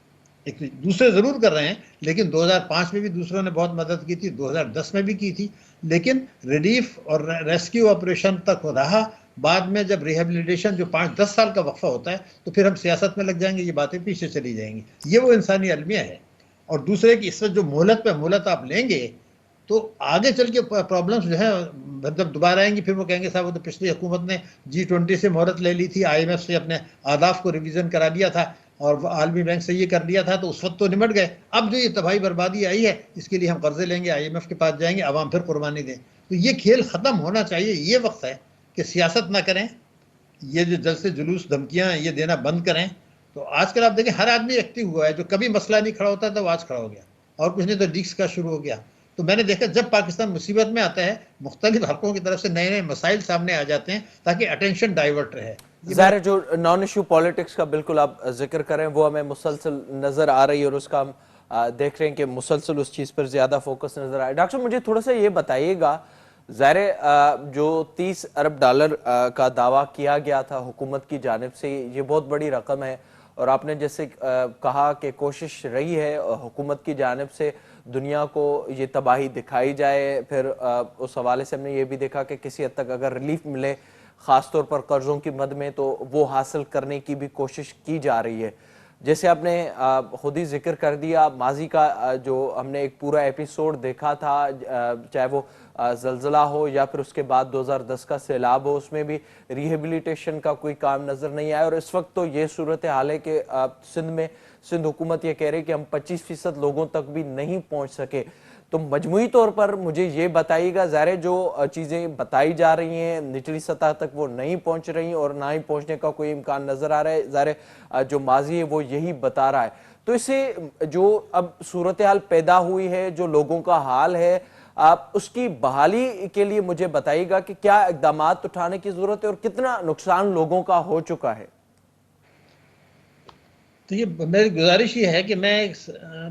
एक दूसरे ज़रूर कर रहे हैं, लेकिन 2005 में भी दूसरों ने बहुत मदद की थी, 2010 में भी की थी, लेकिन रिलीफ और रेस्क्यू ऑपरेशन तक रहा। बाद में जब रिहेबिलिटेशन जो 5-10 साल का वक्फा होता है तो फिर हम सियासत में लग जाएंगे, ये बातें पीछे चली जाएंगी। ये वो इंसानी अलमिया है। और दूसरे की इस वक्त जो मोहलत पे मोहलत आप लेंगे तो आगे चल के प्रॉब्लम्स जो है मतलब दोबारा आएंगी, फिर वो कहेंगे साहब वो तो पिछली हुकूमत ने G20 से मोहलत ले ली थी, IMF से अपने आदाफ को रिवीजन करा लिया था और आलमी बैंक से ये कर लिया था, तो उस वक्त तो निमट गए। अब जो ये तबाही बर्बादी आई है इसके लिए हम कर्जे लेंगे, IMF के पास जाएंगे, आवाम फिर कुर्बानी दें। तो ये खेल ख़त्म होना चाहिए। ये वक्त है कि सियासत ना करें, ये जो जलसे जुलूस धमकियाँ ये देना बंद करें। तो आजकल आप देखें हर आदमी एक्टिव हुआ है, जो कभी मसला नहीं खड़ा होता था वो आज खड़ा हो गया, और कुछ नहीं तो डिस्क का शुरू हो गया। तो मैंने देखा जब पाकिस्तान मुसीबत में आता है मुख्तलिफ हलकों की तरफ से नए नए मसाइल सामने आ जाते हैं ताकि अटेंशन डाइवर्ट रहे। ज़ाहिर है जो नॉन इशू पॉलिटिक्स का बिल्कुल आप जिक्र करें वो हमें मुसलसल नज़र आ रही है और उसका हम देख रहे हैं कि मुसलसल उस चीज़ पर ज़्यादा फोकस नज़र आ रहा है। डॉक्टर मुझे थोड़ा सा ये बताइएगा, ज़ाहिर जो 30 अरब डॉलर का दावा किया गया था हुकूमत की जानिब से, ये बहुत बड़ी रकम है और आपने जैसे कहा कि कोशिश रही है हुकूमत की जानिब से दुनिया को ये तबाही दिखाई जाए, फिर उस हवाले से हमने ये भी देखा कि किसी हद तक अगर रिलीफ मिले ख़ास तौर पर कर्ज़ों की मद में तो वो हासिल करने की भी कोशिश की जा रही है। जैसे आपने खुद ही जिक्र कर दिया, माजी का जो हमने एक पूरा एपिसोड देखा था, चाहे वो ज़लज़ला हो या फिर उसके बाद 2010 का सैलाब हो, उसमें भी रिहेबिलिटेशन का कोई काम नज़र नहीं आया। और इस वक्त तो ये सूरत हाल है कि सिंध हुकूमत ये कह रही है कि हम 25% लोगों तक भी नहीं पहुँच सके। तो मजमूई तौर पर मुझे ये बताइएगा, ज़ाहिर जो चीज़ें बताई जा रही हैं निचली सतह तक वो नहीं पहुंच रही और ना ही पहुंचने का कोई इम्कान नज़र आ रहा है, ज़ाहिर जो माजी है वो यही बता रहा है। तो इससे जो अब सूरत हाल पैदा हुई है, जो लोगों का हाल है, आप उसकी बहाली के लिए मुझे बताइएगा कि क्या इकदाम उठाने की ज़रूरत है और कितना नुकसान लोगों का हो चुका है। तो ये मेरी गुजारिश ये है कि मैं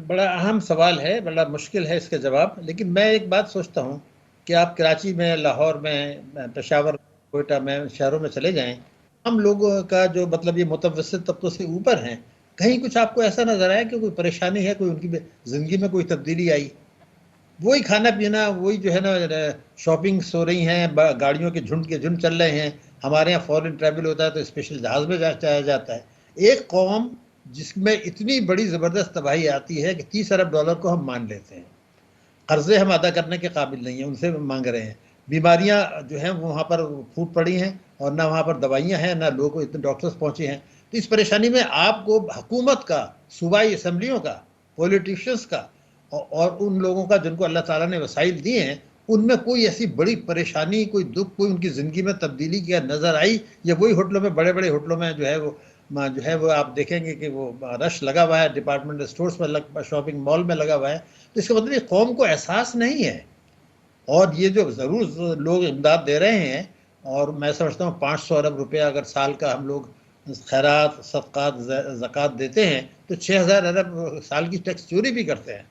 बड़ा अहम सवाल है, बड़ा मुश्किल है इसका जवाब, लेकिन मैं एक बात सोचता हूँ कि आप कराची में, लाहौर में, पेशावर, कोयटा में, शहरों में चले जाएं, हम लोगों का जो मतलब ये मुतवस्सित तबकों से ऊपर हैं, कहीं कुछ आपको ऐसा नजर आया कि कोई परेशानी है, कोई उनकी जिंदगी में कोई तब्दीली आई? वही खाना पीना, वही जो है ना, शॉपिंग्स हो रही हैं, गाड़ियों के झुंड चल रहे हैं। हमारे यहाँ फॉरेन ट्रैवल होता है तो स्पेशल जहाज में जाया जाता है। एक कौम जिसमें इतनी बड़ी ज़बरदस्त तबाही आती है कि 30 अरब डॉलर को हम मान लेते हैं, कर्जे हम अदा करने के काबिल नहीं हैं, उनसे मांग रहे हैं। बीमारियां जो हैं वो वहाँ पर फूट पड़ी हैं, और ना वहाँ पर दवाइयाँ हैं, ना लोगों को इतने डॉक्टर्स पहुँचे हैं। तो इस परेशानी में आपको हुकूमत का, सूबाई असम्बलियों का, पॉलिटिशियंस का, और उन लोगों का जिनको अल्लाह ताला ने वसाइल दिए हैं, उनमें कोई ऐसी बड़ी परेशानी, कोई दुख, कोई उनकी ज़िंदगी में तब्दीली क्या नज़र आई? या वही होटलों में, बड़े बड़े होटलों में जो है वो आप देखेंगे कि वो रश लगा हुआ है, डिपार्टमेंटल स्टोर्स में, शॉपिंग मॉल में लगा हुआ है। तो इसका मतलब कौम को एहसास नहीं है। और ये जो ज़रूर लोग इमदाद दे रहे हैं, और मैं समझता हूँ 500 अरब रुपया अगर साल का हम लोग खैरात, सदक़ात, ज़कात देते हैं, तो 6000 अरब साल की टैक्स चोरी भी करते हैं।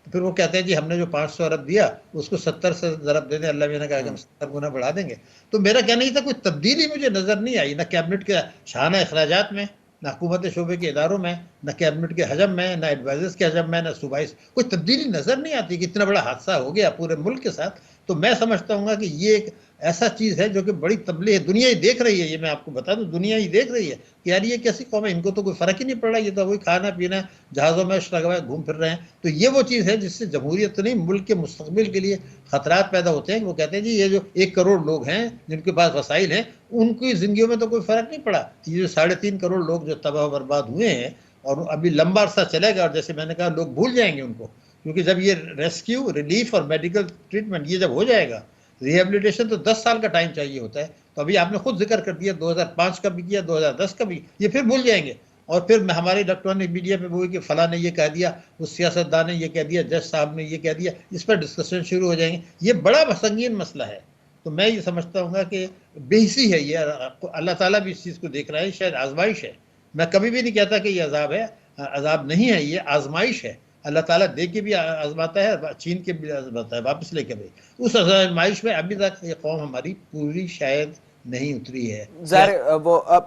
तो फिर वो कहते हैं जी हमने जो 500 अरब दिया उसको 70 से ज़रब दे दें, अल्लाह भी ने कहा कि हम 70 गुना बढ़ा देंगे। तो मेरा कहना ये था, कोई तब्दीली मुझे नज़र नहीं आई, ना कैबिनेट के शाहाना अखराजात में, ना हुकूमत शोबे के इदारों में, ना कैबिनेट के हजम में, ना एडवाइजर्स के हजम में, ना सूबाई कोई तब्दीली नज़र नहीं आती कि इतना बड़ा हादसा हो गया पूरे मुल्क के साथ। तो मैं समझता हूँ कि ये एक ऐसा चीज़ है जो कि बड़ी तबलीग है, दुनिया ही देख रही है। ये मैं आपको बता दूं, दुनिया ही देख रही है कि यार ये कैसी कौम है, इनको तो कोई फ़र्क ही नहीं पड़ रहा, ये तो वही खाना पीना, जहाज़ों में लगा हुआ है, घूम फिर रहे हैं। तो ये वो चीज़ है जिससे जमहूरियत तो नहीं, मुल्क के मुस्तकबिल के लिए ख़तरात पैदा होते हैं। वो कहते हैं जी ये जो 1 करोड़ लोग हैं जिनके पास वसाइल हैं, उनकी ज़िंदगियों में तो कोई फ़र्क नहीं पड़ा। ये जो 3.5 करोड़ लोग जो तबाह बर्बाद हुए हैं, और अभी लंबा अरसा चलेगा, और जैसे मैंने कहा लोग भूल जाएंगे उनको, क्योंकि जब ये रेस्क्यू, रिलीफ और मेडिकल ट्रीटमेंट ये जब हो जाएगा, रिहेबिलिटेशन तो 10 साल का टाइम चाहिए होता है। तो अभी आपने खुद जिक्र कर दिया 2005 का भी किया, 2010 का भी, ये फिर भूल जाएंगे। और फिर हमारे इलेक्ट्रॉनिक मीडिया पे वो कि फला ने ये कह दिया, उस सियासतदान ने ये कह दिया, जज साहब ने ये कह दिया, इस पर डिस्कशन शुरू हो जाएंगे। ये बड़ा संगीन मसला है। तो मैं ये समझता हूँ कि बेहिसी है ये, अल्लाह ताला भी इस चीज़ को देख रहा है, शायद आजमाइश है। मैं कभी भी नहीं कहता कि ये अजाब है, अजाब नहीं है, ये आजमाइश है। अल्लाह ताला दे के भी आजमाता है, छीन के भी आजमाता है, वापस लेके भी। उस आजमाइश में अभी तक ये कौम हमारी पूरी शायद नहीं उतरी है। ज़ाहिर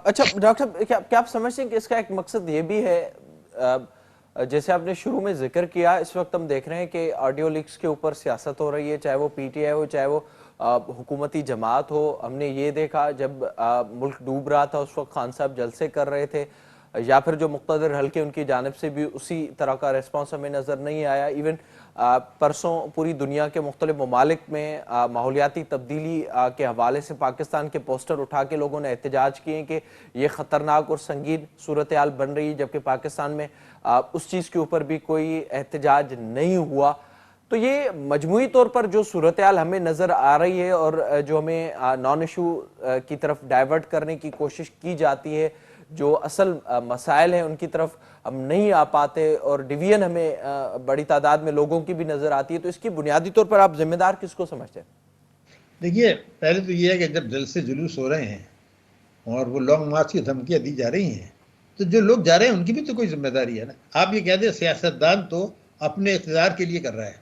अच्छा डॉक्टर साहब, क्या आप समझते हैं कि इसका एक मकसद ये भी है, जैसे आपने शुरू में जिक्र किया, इस वक्त हम देख रहे हैं कि ऑडियो लीक्स के ऊपर सियासत हो रही है, चाहे वो पीटीआई हो, चाहे वो हुकूमती जमात हो। हमने ये देखा जब मुल्क डूब रहा था, उस वक्त खान साहब जलसे कर रहे थे, या फिर जो मुक़्तदर हल्के उनकी जानिब से भी उसी तरह का रिस्पॉन्स हमें नज़र नहीं आया। इवन परसों पूरी दुनिया के मुख्तलिफ ममालिक में माहौलियाती तब्दीली के हवाले से पाकिस्तान के पोस्टर उठा के लोगों ने एहतजाज किए कि ये ख़तरनाक और संगीन सूरत हाल बन रही है, जबकि पाकिस्तान में उस चीज़ के ऊपर भी कोई एहतजाज नहीं हुआ। तो ये मजमूई तौर पर जो सूरत हाल हमें नज़र आ रही है, और जो हमें नॉन इशू की तरफ डाइवर्ट करने की कोशिश की जाती है, जो असल मसाइल हैं उनकी तरफ हम नहीं आ पाते, और डिवीजन हमें बड़ी तादाद में लोगों की भी नजर आती है, तो इसकी बुनियादी तौर पर आप जिम्मेदार किसको समझते हैं? देखिए, पहले तो ये है कि जब जलसे जुलूस हो रहे हैं और वो लॉन्ग मार्च की धमकियां दी जा रही हैं, तो जो लोग जा रहे हैं उनकी भी तो कोई जिम्मेदारी है ना। आप ये कह दें सियासतदान तो अपने इक़्तिदार के लिए कर रहा है,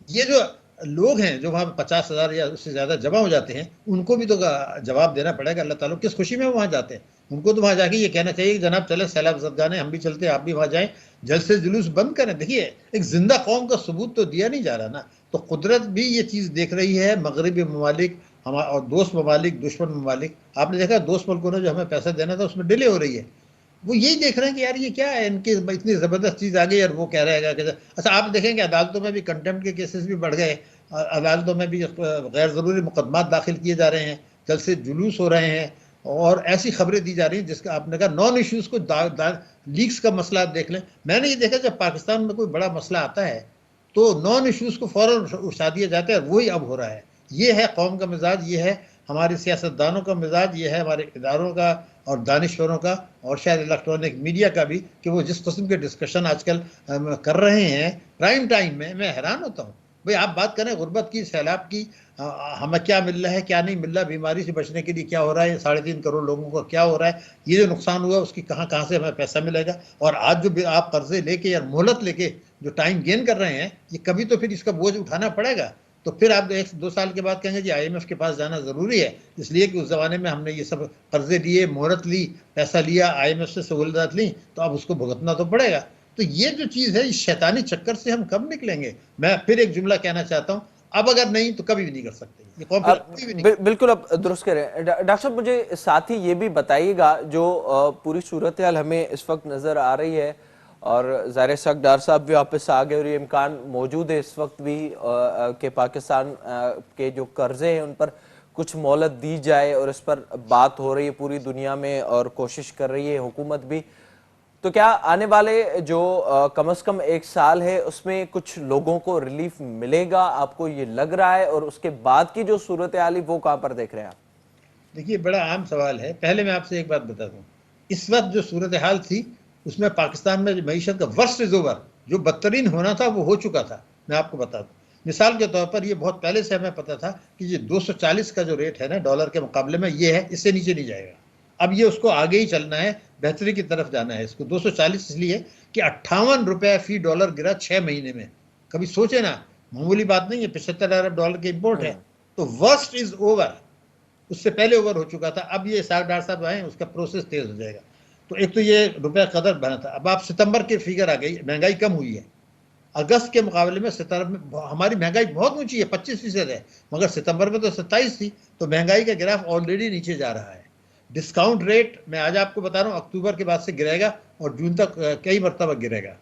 ये जो लोग हैं जो वहाँ 50,000 या उससे ज़्यादा जमा हो जाते हैं, उनको भी तो जवाब देना पड़ेगा। अल्लाह ताला किस खुशी में वो वहाँ जाते हैं? उनको तो वहाँ जाके ये कहना चाहिए कि जनाब चले सैलाब ज़दगाने, हम भी चलते हैं, आप भी वहाँ जाएं, जलसे जुलूस बंद करें। देखिए, एक जिंदा कौम का सबूत तो दिया नहीं जा रहा ना। तो कुदरत भी ये चीज़ देख रही है, मगरबी ममालिक और दोस्त ममालिक, दुश्मन ममालिक। आपने देखा दोस्त मुल्कों ने जो हमें पैसा देना था उसमें डिले हो रही है। वो यही देख रहे हैं कि यार ये क्या है, इनके इतनी ज़बरदस्त चीज़ आ गई और वो कह रहेगा कि अच्छा। आप देखेंगे अदालतों में भी कंटेम्प्ट के केसेस भी बढ़ गए, अदालतों में भी गैर ज़रूरी मुकदमात दाखिल किए जा रहे हैं, जलसे जुलूस हो रहे हैं, और ऐसी खबरें दी जा रही हैं जिसका आपने कहा नॉन इश्यूज़ को लीक्स का मसला आप देख लें। मैंने ये देखा जब पाकिस्तान में कोई बड़ा मसला आता है तो नॉन इश्यूज़ को फ़ौरन उठा दिया जाता है, वही अब हो रहा है। ये है कौम का मिजाज, ये है हमारे सियासतदानों का मिजाज, ये है हमारे इदारों का और दानिश्वरों का, और शायद इलेक्ट्रॉनिक मीडिया का भी, कि वो जिस किस्म के डिस्कशन आजकल कर रहे हैं प्राइम टाइम में, मैं हैरान होता हूँ। भाई आप बात करें गुर्बत की, सैलाब की, हमें क्या मिल रहा है, क्या नहीं मिल रहा, बीमारी से बचने के लिए क्या हो रहा है, 3.5 करोड़ लोगों का क्या हो रहा है, ये जो नुकसान हुआ उसकी कहाँ से हमें पैसा मिलेगा। और आज जो आप कर्जे लेके या मोहलत लेके जो टाइम गेन कर रहे हैं, ये कभी तो फिर इसका बोझ उठाना पड़ेगा। तो फिर आप 1-2 साल के बाद कहेंगे जी IMF के पास जाना ज़रूरी है, इसलिए कि उस ज़माने में हमने ये सब कर्जे लिए, मोहरत ली, पैसा लिया, IMF से सहूलत ली, तो अब उसको भुगतना तो पड़ेगा। तो ये जो चीज़ है, इस शैतानी चक्कर से हम कब निकलेंगे? मैं फिर एक जुमला कहना चाहता हूँ, अब अगर नहीं तो कभी भी नहीं कर सकते, ये कौन फिर कभी भी नहीं। बिल्कुल अब दुरुस्त करें। डॉक्टर साहब मुझे साथ ही ये भी बताइएगा जो पूरी सूरत हाल हमें इस वक्त नजर आ रही है और ज़ाहिर शक डार साहब भी वापस आ गए और ये इम्कान मौजूद है इस वक्त भी कि पाकिस्तान के जो कर्जे हैं उन पर कुछ मोहलत दी जाए और इस पर बात हो रही है पूरी दुनिया में और कोशिश कर रही है हुकूमत भी। तो क्या आने वाले जो कम से कम 1 साल है उसमें कुछ लोगों को रिलीफ मिलेगा, आपको ये लग रहा है? और उसके बाद की जो सूरत हाल है वो कहाँ पर देख रहे हैं आप? देखिए, बड़ा आम सवाल है। पहले मैं आपसे एक बात बता दूं, इस वक्त जो सूरत हाल थी उसमें पाकिस्तान में जो मईशत का वर्स्ट इज ओवर, जो बदतरीन होना था वो हो चुका था। मैं आपको बता दूं, मिसाल के तौर पर ये बहुत पहले से हमें पता था कि ये 240 का जो रेट है ना डॉलर के मुकाबले में, ये है, इससे नीचे नहीं जाएगा। अब ये उसको आगे ही चलना है, बेहतरी की तरफ जाना है। इसको 240 इसलिए कि 58 रुपए फी डॉलर गिरा 6 महीने में। कभी सोचे ना, मामूली बात नहीं है, 75 अरब डॉलर के इम्पोर्ट है। तो वर्स्ट इज ओवर, उससे पहले ओवर हो चुका था। अब ये डॉक्टर साहब आए, उसका प्रोसेस तेज हो जाएगा। तो एक तो ये रुपया कदर बना था। अब आप सितंबर के फिगर आ गई, महंगाई कम हुई है। अगस्त के मुकाबले में सितंबर में हमारी महंगाई बहुत ऊंची है, 25% है, मगर सितंबर में तो 27 थी। तो महंगाई का ग्राफ ऑलरेडी नीचे जा रहा है। डिस्काउंट रेट मैं आज आपको बता रहा हूँ अक्टूबर के बाद से गिरेगा और जून तक कई मरतबा गिरेगा।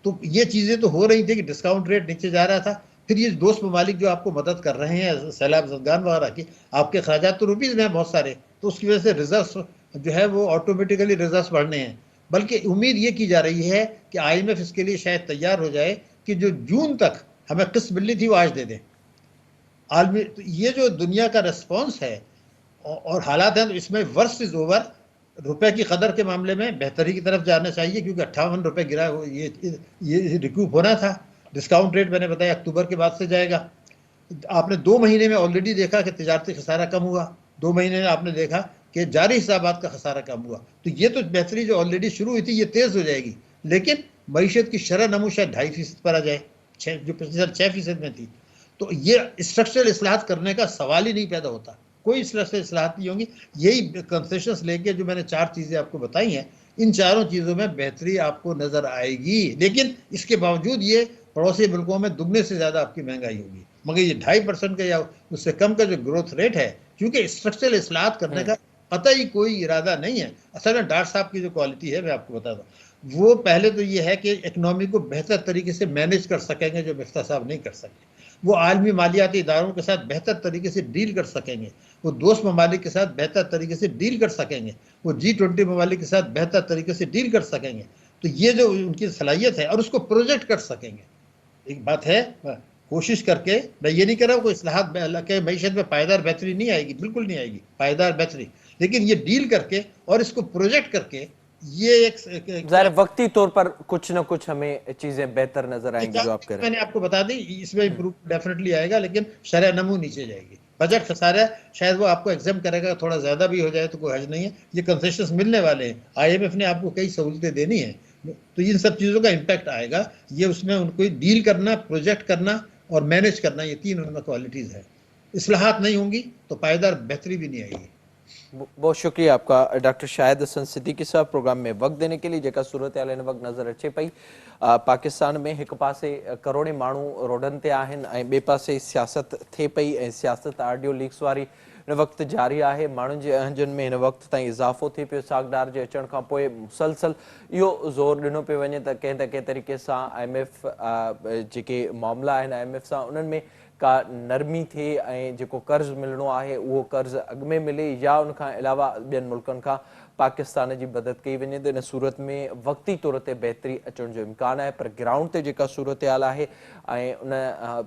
तो ये चीज़ें तो हो रही थी कि डिस्काउंट रेट नीचे जा रहा था। फिर ये दोस्त ममालिक जो आपको मदद कर रहे हैं सैलाब जदगान वगैरह की, आपके अखराजात तो रुपीज़ में हैं बहुत सारे, तो उसकी वजह से रिजर्व जो है वो ऑटोमेटिकली रिजर्व बढ़ने हैं। बल्कि उम्मीद ये की जा रही है कि IMF इसके लिए शायद तैयार हो जाए कि जो जून तक हमें किस्त मिलनी थी वो आज दे दें। आलमी तो ये जो दुनिया का रिस्पॉन्स है और हालात हैं, तो इसमें वर्स्ट इज ओवर। रुपए की कदर के मामले में बेहतरी की तरफ जाना चाहिए, क्योंकि 58 रुपए गिरा, ये रिकूप होना था। डिस्काउंट रेट मैंने बताया अक्टूबर के बाद से जाएगा। आपने 2 महीने में ऑलरेडी देखा कि तजारती खसारा कम हुआ। 2 महीने में आपने देखा कि जारी हिसाबात का खसारा कम हुआ। तो ये तो बेहतरी जो ऑलरेडी शुरू हुई थी ये तेज हो जाएगी। लेकिन मईशत की शरह नमू शायद 2.5% पर आ जाए, जो पिछले साल 6% में थी। तो ये स्ट्रक्चरल इस्लाहत करने का सवाल ही नहीं पैदा होता। कोई स्ट्रक्चरल इस्लाहत नहीं होंगी। यही कंसेशंस लेके जो मैंने 4 चीज़ें आपको बताई हैं, इन चारों चीज़ों में बेहतरी आपको नजर आएगी। लेकिन इसके बावजूद ये पड़ोसी मुल्कों में दुगने से ज़्यादा आपकी महंगाई होगी। मगर ये 2.5% का या उससे कम का जो ग्रोथ रेट है, क्योंकि स्ट्रक्चरल इस्लाहत करने का कतई कोई इरादा नहीं है। असल में डॉक्टर साहब की जो क्वालिटी है मैं आपको बता दूं, वो पहले तो ये है कि इकनॉमी को बेहतर तरीके से मैनेज कर सकेंगे, जो मिफ्ता साहब नहीं कर सके। वो आलमी मालियाती इदारों के साथ बेहतर तरीके से डील कर सकेंगे, वो दोस्त ममालिक के साथ बेहतर तरीके से डील कर सकेंगे, वो G20 ममालिक के साथ बेहतर तरीके से डील कर सकेंगे। तो ये जो उनकी सलाहियत है, और उसको प्रोजेक्ट कर सकेंगे। एक बात है, कोशिश करके, मैं ये नहीं कह रहा हूँ कोई इस्लाहात के मईशत में पायदार बेहतरी नहीं आएगी, बिल्कुल नहीं आएगी पायदार बेहतरी, लेकिन ये डील करके और इसको प्रोजेक्ट करके ये एक ज़ाहिर वक्ती तौर पर कुछ न कुछ हमें चीजें बेहतर नजर आएंगी जो आप कह रहे हैं। मैंने आपको बता दी, इसमें इम्प्रूव डेफिनेटली आएगा, लेकिन शरह नमू नीचे जाएगी। बजट खसारा शायद वो आपको एग्जाम करेगा, थोड़ा ज्यादा भी हो जाए तो कोई हर्ज नहीं है। ये कंसेशंस मिलने वाले हैं, IMF ने आपको कई सहूलतें देनी है, तो इन सब चीज़ों का इम्पैक्ट आएगा। ये उसमें उनको डील करना, प्रोजेक्ट करना और मैनेज करना, ये 3 उनमें क्वालिटीज़ है। इस्लाहात नहीं होंगी तो पायदार बेहतरी भी नहीं आएगी। बहुत शुक्रिया आपका डॉक्टर शाहिद हसन सिद्दीकी साहब प्रोग्राम में वक्त देने के लिए। जेका सूरत हाल हिन वक्त नज़र अचे पई, पाकिस्तान में एक पासे करोड़े माण्हू रोडनि ते आहिनि ऐं ॿिए पासे सियासत थिए पई ऐं सियासत ऑडियो लीक्स वारी हिन वक्त जारी आहे। माण्हुनि जे अहंजनि में हिन वक्त ताईं इज़ाफ़ो थिए पियो। सागदार जे अचण खां पोइ मुसलसल इहो ज़ोर ॾिनो पियो वञे त कंहिं न कंहिं तरीक़े सां IMF जेके मामला आहिनि IMF सां उन्हनि में का नरमी थिए ऐं जेको कर्ज़ मिलणो आहे उहो कर्ज़ अॻु में मिले, या उनखां अलावा ॿियनि मुल्कनि खां पाकिस्तान जी मदद कई वञे। त इन सूरत में वक्ती तौर ते बेहतरी अचण जो इम्कान आहे, पर ग्राउंड ते जेका सूरत हाल आहे ऐं उन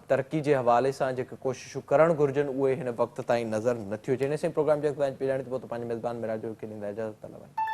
तरक़ी जे हवाले सां जेके कोशिशूं करणु घुरिजनि उहे हिन वक़्त ताईं नज़र नथियूं अचनि। इन सां प्रोग्राम जे अॻिते पेजाणी थो पोइ पंहिंजे मेज़बान मिराज खे ॾींदा इजाज़त।